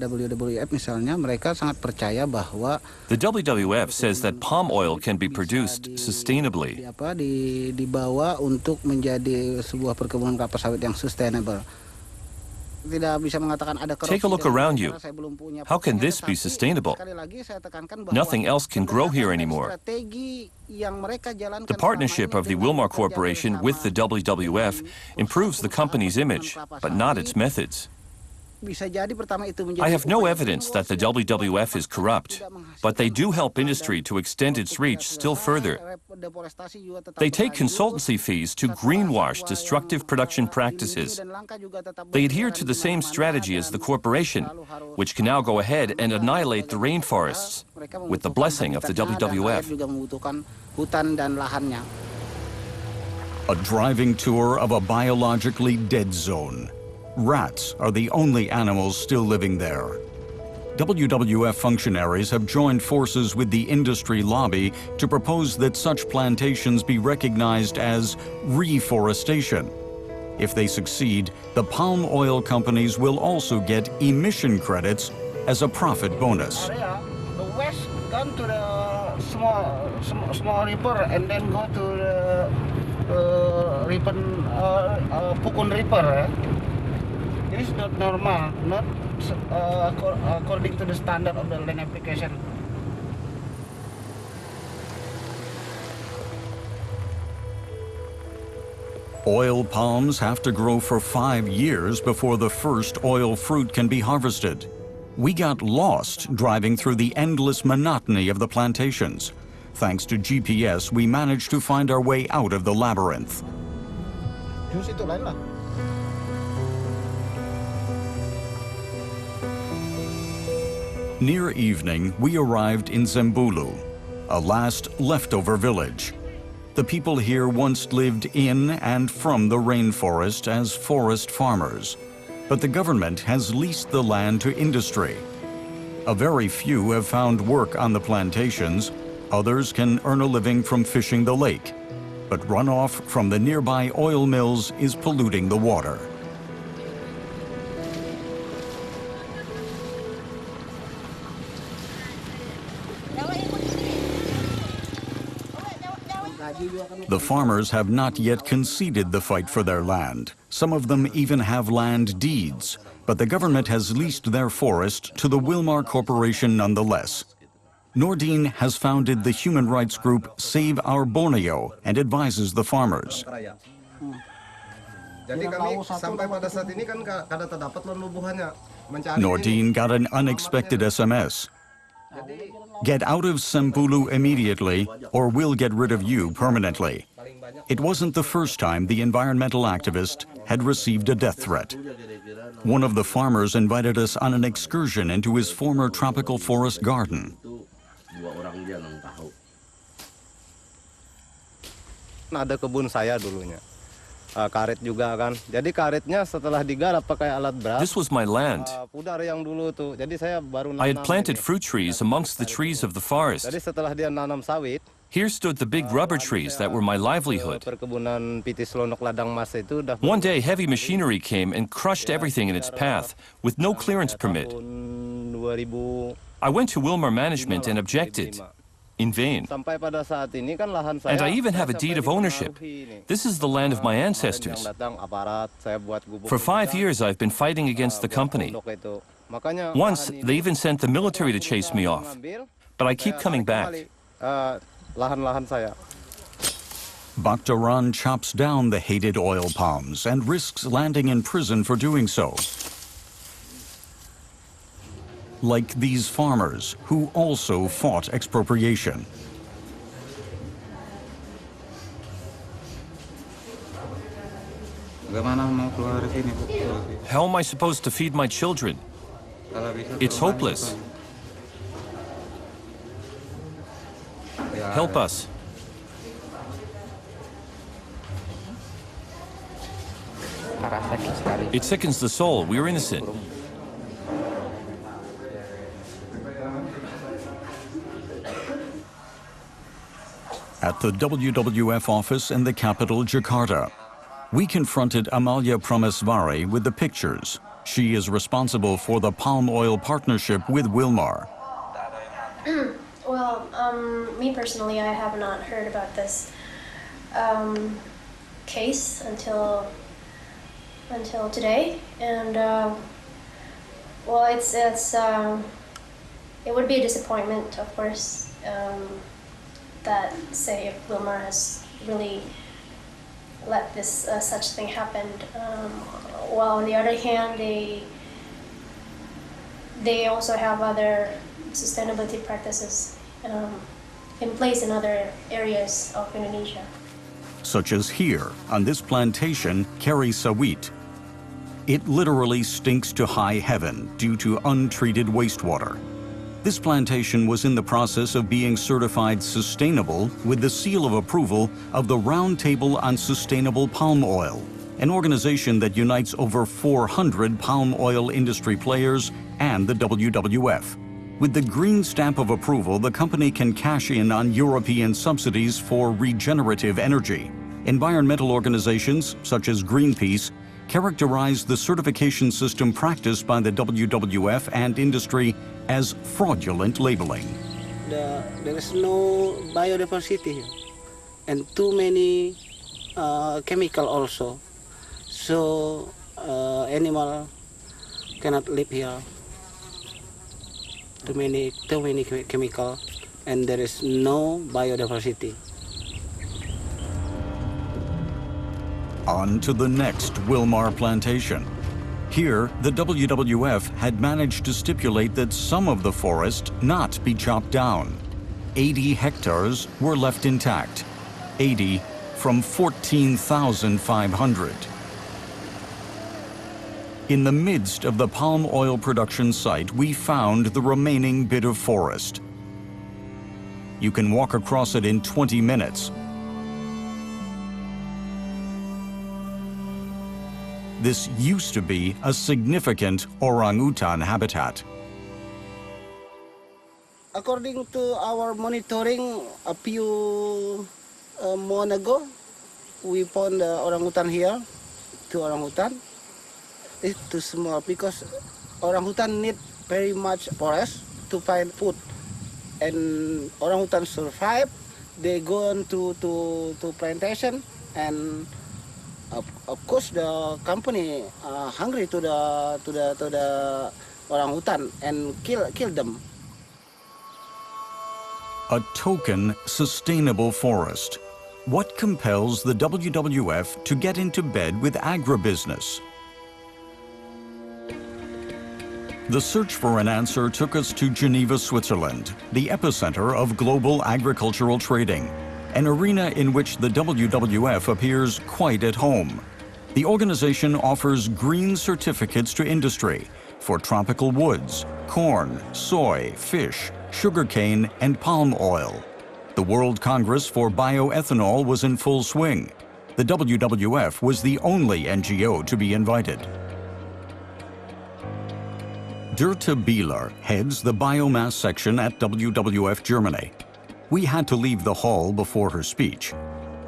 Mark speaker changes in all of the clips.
Speaker 1: WWF misalnya, mereka sangat percaya bahwa
Speaker 2: The WWF says that palm oil can be produced sustainably.
Speaker 1: Dibawa untuk menjadi sebuah perkebunan kelapa sawit yang sustainable.
Speaker 2: Take a look around you. How can this be sustainable? Nothing else can grow here anymore. The partnership of the Wilmar Corporation with the WWF improves the company's image, but not its methods. I have no evidence that the WWF is corrupt, but they do help industry to extend its reach still further. They take consultancy fees to greenwash destructive production practices. They adhere to the same strategy as the corporation, which can now go ahead and annihilate the rainforests with the blessing of the WWF.
Speaker 3: A driving tour of a biologically dead zone. Rats are the only animals still living there. WWF functionaries have joined forces with the industry lobby to propose that such plantations be recognized as reforestation. If they succeed, the palm oil companies will also get emission credits as a profit bonus.
Speaker 1: The west gone to the small river and then go to the Pukun River. This is not normal, not according to the standard of the land application.
Speaker 3: Oil palms have to grow for 5 years before the first oil fruit can be harvested. We got lost driving through the endless monotony of the plantations. Thanks to GPS, we managed to find our way out of the labyrinth. Near evening, we arrived in Zembulu, a last leftover village. The people here once lived in and from the rainforest as forest farmers, but the government has leased the land to industry. A very few have found work on the plantations. Others can earn a living from fishing the lake, but runoff from the nearby oil mills is polluting the water. The farmers have not yet conceded the fight for their land. Some of them even have land deeds, but the government has leased their forest to the Wilmar Corporation nonetheless. Nordine has founded the human rights group Save Our Borneo and advises the farmers. Nordine got an unexpected SMS. Get out of Sembulu immediately, or we'll get rid of you permanently. It wasn't the first time the environmental activist had received a death threat. One of the farmers invited us on an excursion into his former tropical forest garden.
Speaker 4: Ada kebun saya dulunya. Karet juga kan. Jadi karetnya setelah digarap pakai alat berat.
Speaker 2: This was my land.
Speaker 4: Pudar yang dulu tuh. Jadi saya baru nanam.
Speaker 2: I had planted fruit trees amongst the trees of the forest.
Speaker 4: Jadi setelah dia nanam sawit.
Speaker 2: Here stood the big rubber trees that were my livelihood.
Speaker 4: Perkebunan pitis lonok ladang mas itu udah.
Speaker 2: One day, heavy machinery came and crushed everything in its path with no clearance permit. I went to Wilmar Management and objected. In vain. And I even have a deed of ownership. This is the land of my ancestors. For 5 years, I've been fighting against the company. Once, they even sent the military to chase me off. But I keep coming back.
Speaker 3: Bakhtaran chops down the hated oil palms and risks landing in prison for doing so. Like these farmers, who also fought expropriation.
Speaker 2: How am I supposed to feed my children? It's hopeless. Help us. It sickens the soul. We are innocent.
Speaker 3: At the WWF office in the capital, Jakarta, we confronted Amalia Prameswari with the pictures. She is responsible for the palm oil partnership with Wilmar.
Speaker 5: Well, me personally, I have not heard about this case until today, and well, it would be a disappointment, of course, that say if Wilmar has really let this such thing happen. While on the other hand, they also have other sustainability practices in place in other areas of Indonesia.
Speaker 3: Such as here, on this plantation, Kari Sawit. It literally stinks to high heaven due to untreated wastewater. This plantation was in the process of being certified sustainable with the seal of approval of the Roundtable on Sustainable Palm Oil, an organization that unites over 400 palm oil industry players and the WWF. With the green stamp of approval, the company can cash in on European subsidies for regenerative energy. Environmental organizations, such as Greenpeace, characterize the certification system practiced by the WWF and industry as fraudulent labeling.
Speaker 1: There is no biodiversity here, and too many chemical also. So animal cannot live here. Too many chemical, and there is no biodiversity.
Speaker 3: On to the next Wilmar plantation. Here, the WWF had managed to stipulate that some of the forest not be chopped down. 80 hectares were left intact. 80 from 14,500. In the midst of the palm oil production site, we found the remaining bit of forest. You can walk across it in 20 minutes. This used to be a significant orangutan habitat.
Speaker 1: According to our monitoring, a few months ago, we found orangutan here, 2 orangutan. It's too small because orangutan need very much forest to find food, and orangutan survive. They go on to plantation, and of course the company hungry to the orangutan and kill them.
Speaker 3: A token sustainable forest. What compels the WWF to get into bed with agribusiness? The search for an answer took us to Geneva, Switzerland, the epicenter of global agricultural trading, an arena in which the WWF appears quite at home. The organization offers green certificates to industry for tropical woods, corn, soy, fish, sugarcane, and palm oil. The World Congress for Bioethanol was in full swing. The WWF was the only NGO to be invited. Dörte Bieler heads the biomass section at WWF Germany. We had to leave the hall before her speech.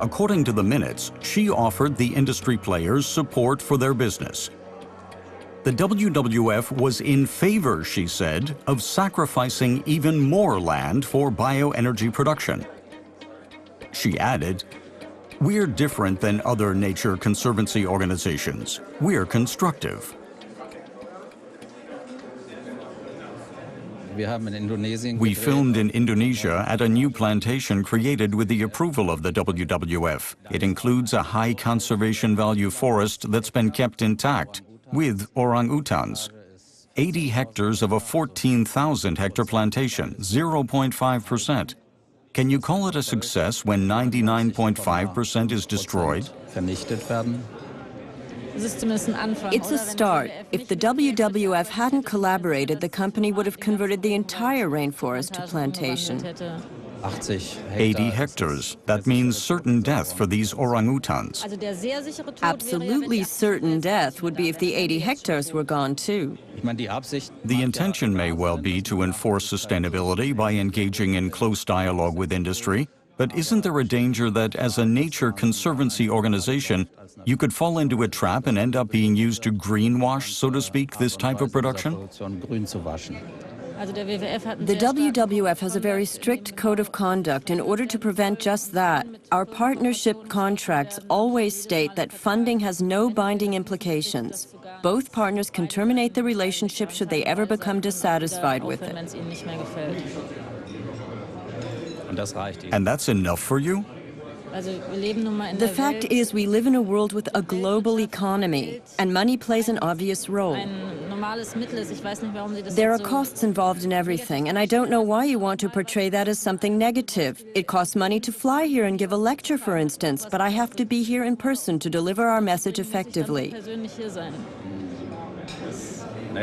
Speaker 3: According to the minutes, she offered the industry players support for their business. The WWF was in favor, she said, of sacrificing even more land for bioenergy production. She added, "We're different than other nature conservancy organizations. We're constructive." We filmed in Indonesia at a new plantation created with the approval of the WWF. It includes a high conservation value forest that's been kept intact, with orangutans. 80 hectares of a 14,000 hectare plantation, 0.5%. Can you call it a success when 99.5% is destroyed?
Speaker 6: It's a start. If the WWF hadn't collaborated, the company would have converted the entire rainforest to plantation.
Speaker 3: 80 hectares. That means certain death for these orangutans.
Speaker 6: Absolutely certain death would be if the 80 hectares were gone too.
Speaker 3: The intention may well be to enforce sustainability by engaging in close dialogue with industry, But isn't there a danger that as a nature conservancy organization, you could fall into a trap and end up being used to greenwash, so to speak, this type of production?
Speaker 6: The WWF has a very strict code of conduct in order to prevent just that. Our partnership contracts always state that funding has no binding implications. Both partners can terminate the relationship should they ever become dissatisfied with it.
Speaker 3: And that's enough for you?
Speaker 6: The fact is, we live in a world with a global economy, and money plays an obvious role. There are costs involved in everything, and I don't know why you want to portray that as something negative. It costs money to fly here and give a lecture, for instance, but I have to be here in person to deliver our message effectively.
Speaker 3: You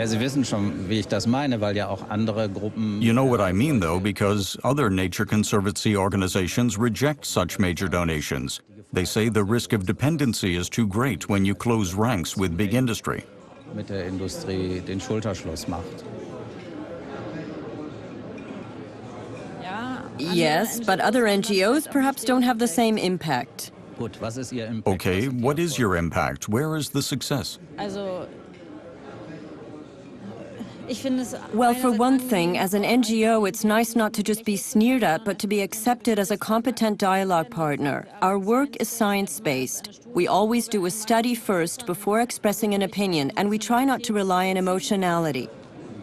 Speaker 3: know what I mean, though, because other nature conservancy organizations reject such major donations. They say the risk of dependency is too great when you close ranks with big industry.
Speaker 6: Yes, but other NGOs perhaps don't have the same impact.
Speaker 3: Okay, what is your impact? Where is the success?
Speaker 6: Well, for one thing, as an NGO, it's nice not to just be sneered at, but to be accepted as a competent dialogue partner. Our work is science-based. We always do a study first before expressing an opinion, and we try not to rely on emotionality.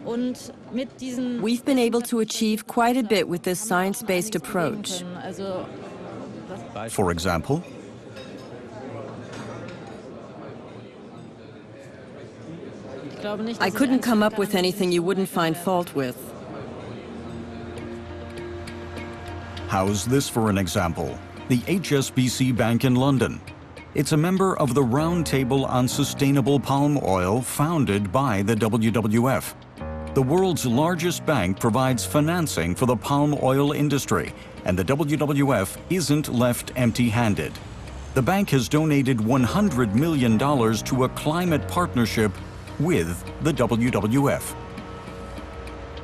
Speaker 6: We've been able to achieve quite a bit with this science-based approach.
Speaker 3: For example?
Speaker 6: I couldn't come up with anything you wouldn't find fault with.
Speaker 3: How's this for an example? The HSBC Bank in London. It's a member of the Round Table on Sustainable Palm Oil founded by the WWF. The world's largest bank provides financing for the palm oil industry, and the WWF isn't left empty-handed. The bank has donated $100 million to a climate partnership with the WWF.